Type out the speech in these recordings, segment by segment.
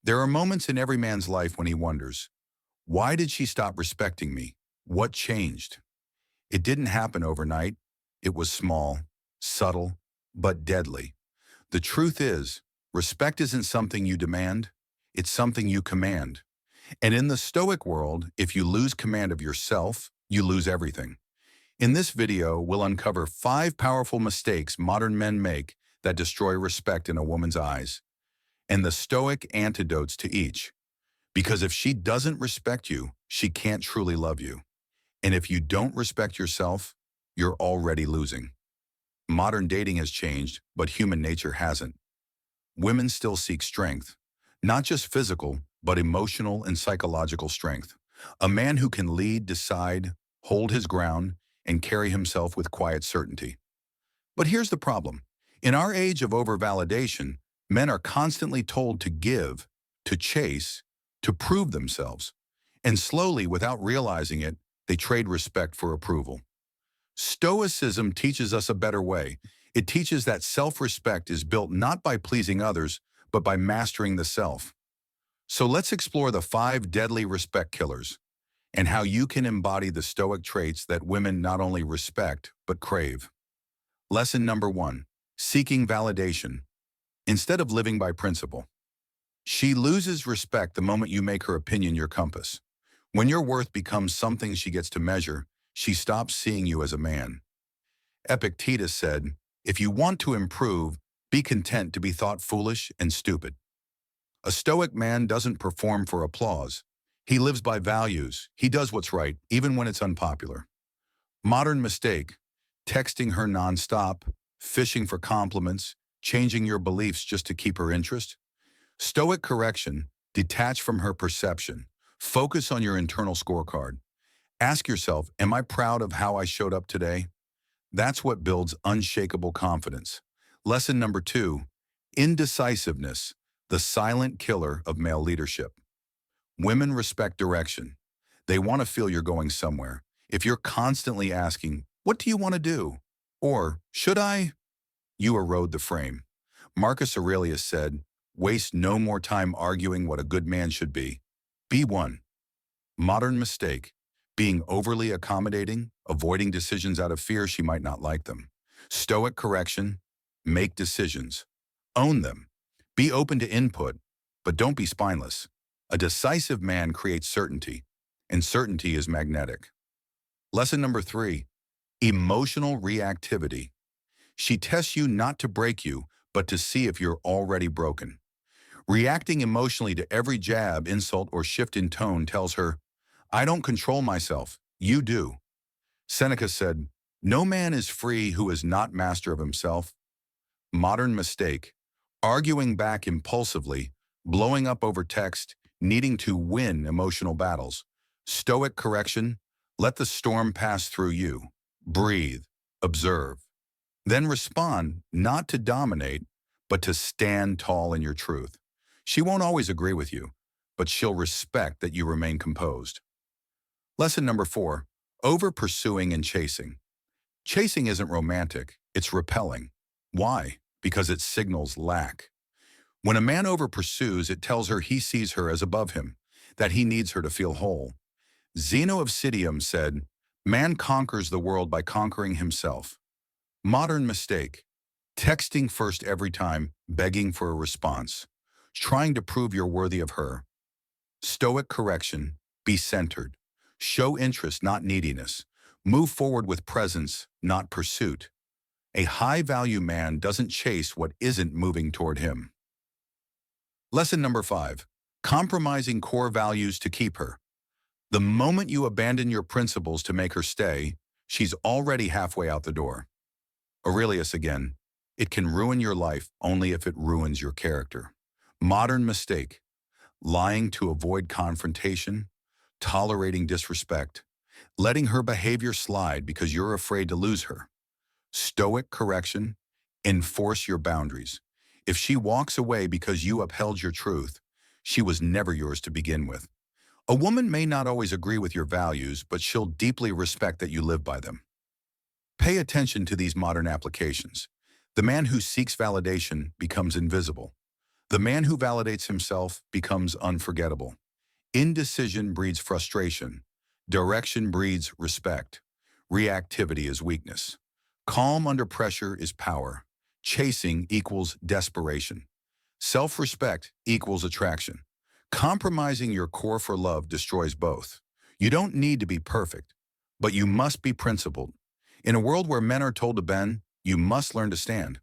There are moments in every man's life when he wonders, why did she stop respecting me? What changed? It didn't happen overnight. It was small, subtle, but deadly. The truth is, respect isn't something you demand, it's something you command. And in the Stoic world, if you lose command of yourself, you lose everything. In this video, we'll uncover 5 powerful mistakes modern men make that destroy respect in a woman's eyes, and the Stoic antidotes to each. Because if she doesn't respect you, she can't truly love you. And if you don't respect yourself, you're already losing. Modern dating has changed, but human nature hasn't. Women still seek strength, not just physical, but emotional and psychological strength. A man who can lead, decide, hold his ground, and carry himself with quiet certainty. But here's the problem. In our age of over-validation, men are constantly told to give, to chase, to prove themselves. And slowly, without realizing it, they trade respect for approval. Stoicism teaches us a better way. It teaches that self-respect is built not by pleasing others, but by mastering the self. So let's explore the 5 deadly respect killers and how you can embody the Stoic traits that women not only respect, but crave. Lesson number 1, seeking validation. Instead of living by principle. She loses respect the moment you make her opinion your compass. When your worth becomes something she gets to measure, she stops seeing you as a man. Epictetus said, if you want to improve, be content to be thought foolish and stupid. A Stoic man doesn't perform for applause. He lives by values. He does what's right, even when it's unpopular. Modern mistake, texting her nonstop, fishing for compliments, changing your beliefs just to keep her interest. Stoic correction, detach from her perception. Focus on your internal scorecard. Ask yourself, am I proud of how I showed up today? That's what builds unshakable confidence. Lesson number 2, indecisiveness, the silent killer of male leadership. Women respect direction. They want to feel you're going somewhere. If you're constantly asking, what do you want to do? Or, should I? You erode the frame. Marcus Aurelius said, waste no more time arguing what a good man should be. Be one. Modern mistake, being overly accommodating, avoiding decisions out of fear she might not like them. Stoic correction, make decisions. Own them. Be open to input, but don't be spineless. A decisive man creates certainty, and certainty is magnetic. Lesson number 3, emotional reactivity. She tests you not to break you, but to see if you're already broken. Reacting emotionally to every jab, insult, or shift in tone tells her, I don't control myself, you do. Seneca said, no man is free who is not master of himself. Modern mistake, arguing back impulsively, blowing up over text, needing to win emotional battles. Stoic correction, let the storm pass through you. Breathe, observe. Then respond, not to dominate, but to stand tall in your truth. She won't always agree with you, but she'll respect that you remain composed. Lesson number 4, over-pursuing and chasing. Chasing isn't romantic, it's repelling. Why? Because it signals lack. When a man over-pursues, it tells her he sees her as above him, that he needs her to feel whole. Zeno of Citium said, man conquers the world by conquering himself. Modern mistake, texting first every time, begging for a response, trying to prove you're worthy of her. Stoic correction, be centered. Show interest, not neediness. Move forward with presence, not pursuit. A high-value man doesn't chase what isn't moving toward him. Lesson number 5, compromising core values to keep her. The moment you abandon your principles to make her stay, she's already halfway out the door. Aurelius again, it can ruin your life only if it ruins your character. Modern mistake, lying to avoid confrontation, tolerating disrespect, letting her behavior slide because you're afraid to lose her. Stoic correction, enforce your boundaries. If she walks away because you upheld your truth, she was never yours to begin with. A woman may not always agree with your values, but she'll deeply respect that you live by them. Pay attention to these modern applications. The man who seeks validation becomes invisible. The man who validates himself becomes unforgettable. Indecision breeds frustration. Direction breeds respect. Reactivity is weakness. Calm under pressure is power. Chasing equals desperation. Self-respect equals attraction. Compromising your core for love destroys both. You don't need to be perfect, but you must be principled. In a world where men are told to bend, you must learn to stand.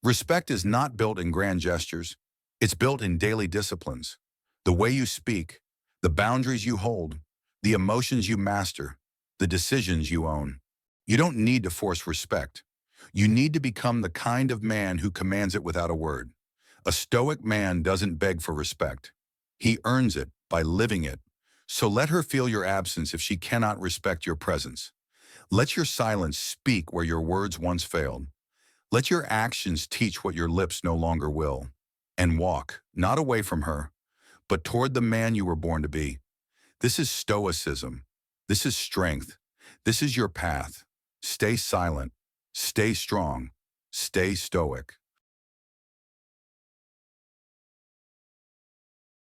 Respect is not built in grand gestures. It's built in daily disciplines. The way you speak, the boundaries you hold, the emotions you master, the decisions you own. You don't need to force respect. You need to become the kind of man who commands it without a word. A stoic man doesn't beg for respect. He earns it by living it. So let her feel your absence if she cannot respect your presence. Let your silence speak where your words once failed. Let your actions teach what your lips no longer will. And walk, not away from her, but toward the man you were born to be. This is stoicism. This is strength. This is your path. Stay silent. Stay strong. Stay stoic.